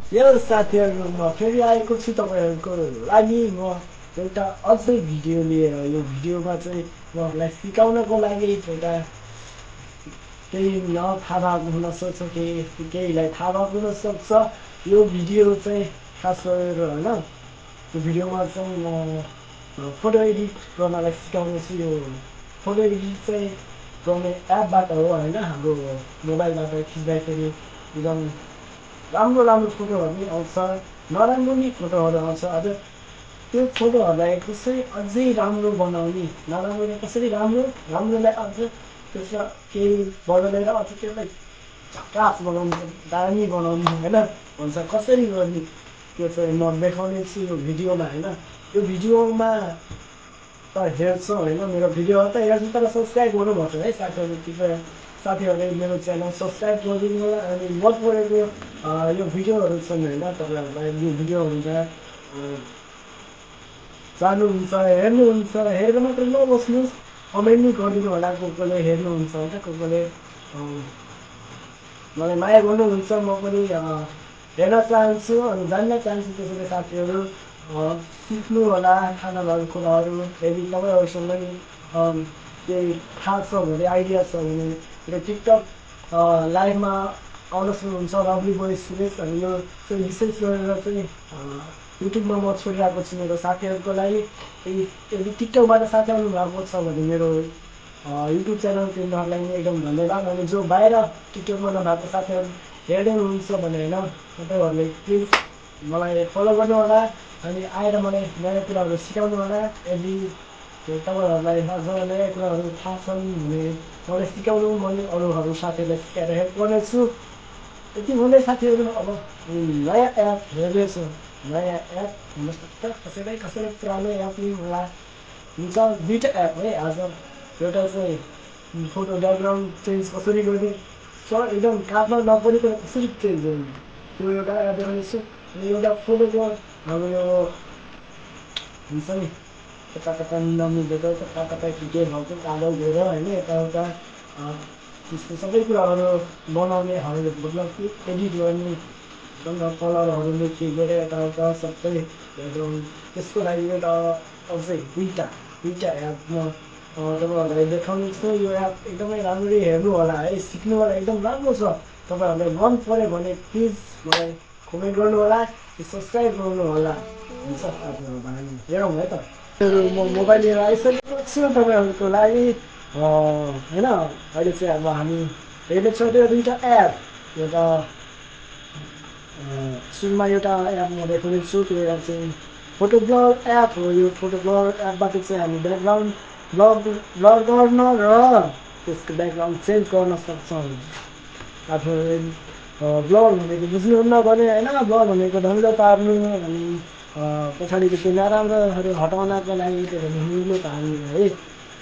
यो साथीहरू म फेरि आएको छु तपाईँहरूको लागि म एउटा अझै भिडियो लिएर यो भिडियोमा चाहिँ उहाँहरूलाई सिकाउनको लागि एउटा केही नथाहा भएको हुनसक्छ केहीलाई थाहा भएको हुनसक्छ यो भिडियो चाहिँ खास गरेर होइन यो भिडियोमा चाहिँ म फोटो एडिट गर्नलाई सिकाउनेछु यो फोटो एडिट चाहिँ गर्ने एपबाट हो होइन हाम्रो मोबाइलबाट खिच्दाखेरि एकदम राम्रो राम्रो फोटोहरू पनि आउँछ नराम्रो नि फोटोहरू आउँछ अझ त्यो फोटोहरूलाई कसरी अझै राम्रो बनाउने नराम्रोलाई कसरी राम्रोलाई अझ त्यसमा केही बदलेर अझ त्यसलाई झकास बनाउने दामी बनाउने होइन भन्छ कसरी गर्ने त्यो चाहिँ म देखाउने छु यो भिडियोमा होइन यो भिडियोमा त हेर्छ होइन मेरो भिडियोहरू त हेर्छु तर सब्सक्राइब गर्नुपर्छ है साथीहरू कृपया साथीहरूले मेरो च्यानल सब्सक्राइब गरिदिनु होला अनि मन परेको यो भिडियोहरू छन् होइन तपाईँहरूलाई यो भिडियोहरूमा जानुहुन्छ हेर्नुहुन्छ हेरेर मात्रै नबस्नुहोस् कमेन्ट नि गरिदिनु होला को कोले हेर्नुहुन्छ होइन को कोले मलाई माया गर्नुहुन्छ म पनि हेर्न चाहन्छु अनि जान्न चाहन्छु त्यसैले साथीहरू सिक्नु होला खाना भएको कुराहरू यदि तपाईँहरूसँग केही थाहा छ भने आइडिया छ भने यो टिकटक लाइभमा आउन सक्नुहुन्छ लभली बोइज सुरेश अनि यो चाहिँ विशेष गरेर चाहिँ युट्युबमा म छोडिरहेको छु मेरो साथीहरूको लागि यदि टिकटकबाट साथी आउनु भएको छ भने मेरो युट्युब च्यानल तिनीहरूलाई पनि एकदम धन्यवाद अनि जो बाहिर टिकटकमा नभएको साथीहरू हेर्दै हुनुहुन्छ भने होइन तपाईँहरूले प्लिज मलाई फलो गर्नु होला अनि आएर मलाई नयाँ कुराहरू सिकाउनु होला यदि तपाईँहरूलाई अझ नयाँ कुराहरू थाहा छन् भने मलाई सिकाउनु मैले अरूहरू साथीहरूलाई सिकाएर हेल्प गर्नेछु यति भन्दै साथीहरू अब नयाँ एप हेर्दैछु नयाँ एप हुनसक्छ कसैलाई पुरानो एप पनि होला हुन्छ दुईवटा एप है आज एउटा चाहिँ फोटो ब्याकग्राउन्ड चेन्ज कसरी गर्ने सर एकदम काट्न नपरेको कसरी चेन्ज गर्ने त्यो एउटा एप देखाउनेछु अनि एउटा फोटोको हाम्रो यो हुन्छ नि कता कता नमिलेको कता कता के भएको कालो गएर होइन यताउता त्यसको सबै कुराहरू बनाउनेहरू मतलब कि एडिट गर्ने कलरहरूले के गरेर यताउता सबै त्यसको लागि एउटा अझै दुईवटा एप म तपाईँहरूलाई देखाउने छु यो एप एकदमै राम्ररी हेर्नु होला है सिक्नु होला एकदम राम्रो छ तपाईँहरूलाई मन पऱ्यो भने प्लिज मलाई कमेन्ट गर्नु होला सब्सक्राइब गर्नु होला हुन्छ साथीहरू हामी हेरौँ है त म मोबाइल लिएर आइसकेको छु तपाईँहरूको लागि होइन अहिले चाहिँ अब हामी हेर्दैछौँ त्यो दुईवटा एप एउटा सुरुमा एउटा एप म देखाउने छु त्यो एप चाहिँ फोटो ब्लर एप हो यो फोटो ब्लर एपबाट चाहिँ हामी ब्याकग्राउन्ड ब्लर गर्न र त्यसको ब्याकग्राउन्ड चेन्ज गर्न सक्छौँ आफूले ब्लर भनेको बुझ्नुहुन्न भने होइन ब्लर भनेको ढङ्ग पार्नु अनि पछाडिको त्यो नराम्रोहरू हटाउनको लागि त्यो निलो पार्नु है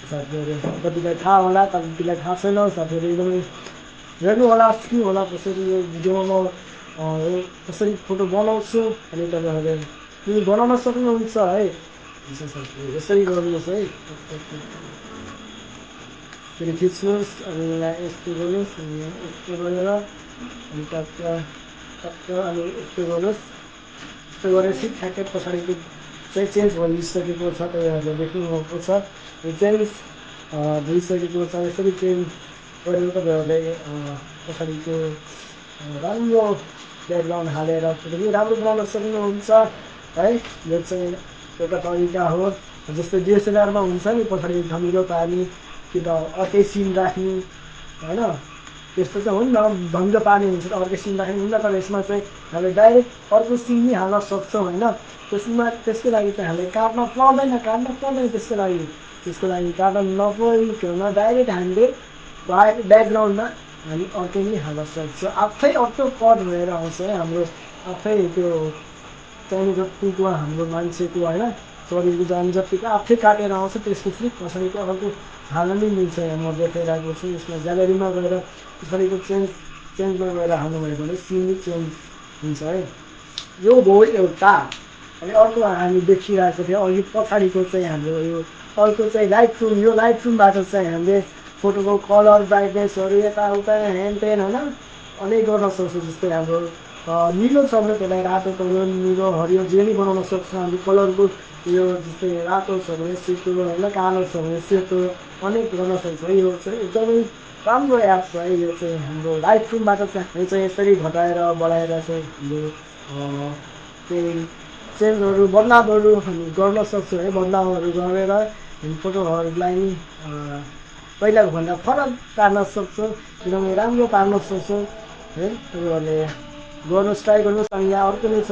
साथीहरू कतिलाई थाहा होला कतिलाई थाहा छैन साथीहरू एकदमै हेर्नु होला सिक्नु होला कसरी यो भिडियोमा म कसरी फोटो बनाउँछु अनि तपाईँहरूले त्यो बनाउन सक्नुहुन्छ है यसरी गर्नुहोस् है फेरि खिच्नुहोस् अनि यस्तो गर्नुहोस् अनि यस्तो गरेर अनि टक्क टक्क अनि यस्तो गर्नुहोस् यस्तो गरेपछि ठ्याक्कै पछाडिको चाहिँ चेन्ज भइसकेको छ तपाईँहरूले देख्नुभएको छ यो चेन्ज भइसकेको छ यसरी चेन्ज गरेर तपाईँहरूले पछाडिको राम्रो ब्याकग्राउन्ड हालेर फोटो पनि राम्रो बनाउन सक्नुहुन्छ है यो चाहिँ एउटा तरिका हो जस्तै डिएसएलआरमा हुन्छ नि पछाडि धमिलो पार्ने कि त अर्कै सिन राख्ने होइन त्यस्तो चाहिँ हुन्न धमिलो पार्ने हुन्छ अर्कै सिन राख्ने हुन्छ तर यसमा चाहिँ हामीले डाइरेक्ट अर्को सिन नै हाल्न सक्छौँ होइन त्यसको लागि चाहिँ हामीले काट्न पर्दैन त्यसको लागि काट्न नपरिकन डाइरेक्ट हामीले ब्याकग्राउन्डमा हामी अर्कै नै हाल्न सक्छौँ आफै अटो कट भएर आउँछ है हाम्रो आफै त्यो चाहिने जतिको हाम्रो मान्छेको होइन शरीरको जान जतिको आफै काटेर आउँछ त्यसपछि पछाडिको अर्को हाल्न नै मिल्छ म देखाइरहेको छु यसमा ग्यालेरीमा गएर पछाडिको चेन्जमा गएर हाल्नुभयो भने सिन नै चेन्ज हुन्छ है यो भयो एउटा अनि अर्को हामी देखिरहेको थियो अघि पछाडिको चाहिँ हाम्रो यो अर्को चाहिँ लाइट रुम यो लाइट रुमबाट चाहिँ हामीले फोटोको कलर ब्राइटनेसहरू यताउता हेनतेन होइन अनेक गर्न सक्छौँ जस्तै हाम्रो निलो छ भने त्यसलाई रातो कलर निलो हरियो जे नि बनाउन सक्छौँ हामी कलरको यो जस्तै रातो छ भने सेतो होइन कालो छ भने सेतो अनेक गर्न सक्छौँ यो चाहिँ एकदमै राम्रो एप छ है यो चाहिँ हाम्रो लाइभ स्ट्रिमबाट चाहिँ हामी चाहिँ यसरी घटाएर बढाएर चाहिँ हाम्रो चाहिँ चेन्जहरू बदलावहरू हामी गर्न सक्छौँ है बदलावहरू गरेर हामी फोटोहरूलाई पहिलाको भन्दा फरक पार्न सक्छौँ एकदमै राम्रो पार्न सक्छौँ है तपाईँहरूले गर्नुहोस् ट्राई गर्नुहोस् अनि यहाँ अर्को नै छ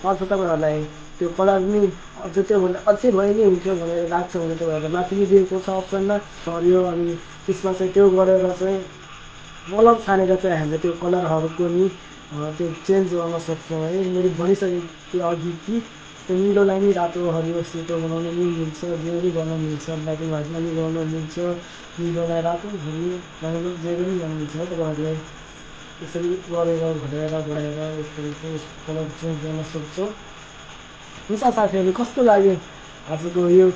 अझ तपाईँहरूलाई त्यो कलर नि अझ त्योभन्दा अझै भए नि हुन्थ्यो भनेर लाग्छ भने तपाईँहरूलाई माथि नै दिएको छ अप्सनमा हरियो अनि त्यसमा चाहिँ त्यो गरेर चाहिँ मलम छानेर चाहिँ हामीले त्यो कलरहरूको नि त्यो चेन्ज गर्न सक्छौँ है मैले भनिसकेको थिएँ अघि कि त्यो निलोलाई नि रातो हरियो सेतो बनाउन नि मिल्छ जे पनि गर्न मिल्छ ब्ल्याक एन्ड व्हाइटमा नि गर्न मिल्छ निलोलाई रातो हरियो जे पनि गर्न मिल्छ तपाईँहरूले यसरी गरेर घटाएर बढाएर यसरी कलर चेन्ज गर्न सक्छौँ हुन्छ साथीहरू कस्तो लाग्यो आजको यो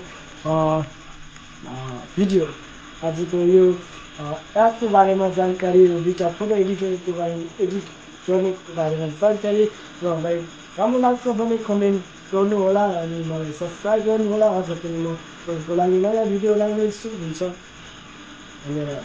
भिडियो आजको यो एपको बारेमा जानकारी दुईवटा फोटो एडिटरको बारेमा एडिट गर्नेको बारेमा जानकारी र मलाई राम्रो लाग्छ भने कमेन्ट गर्नु होला अनि मलाई सब्सक्राइब गर्नु होला अझ पनि म तपाईँको लागि नयाँ भिडियो ल्याउनेछु हुन्छ धन्यवाद।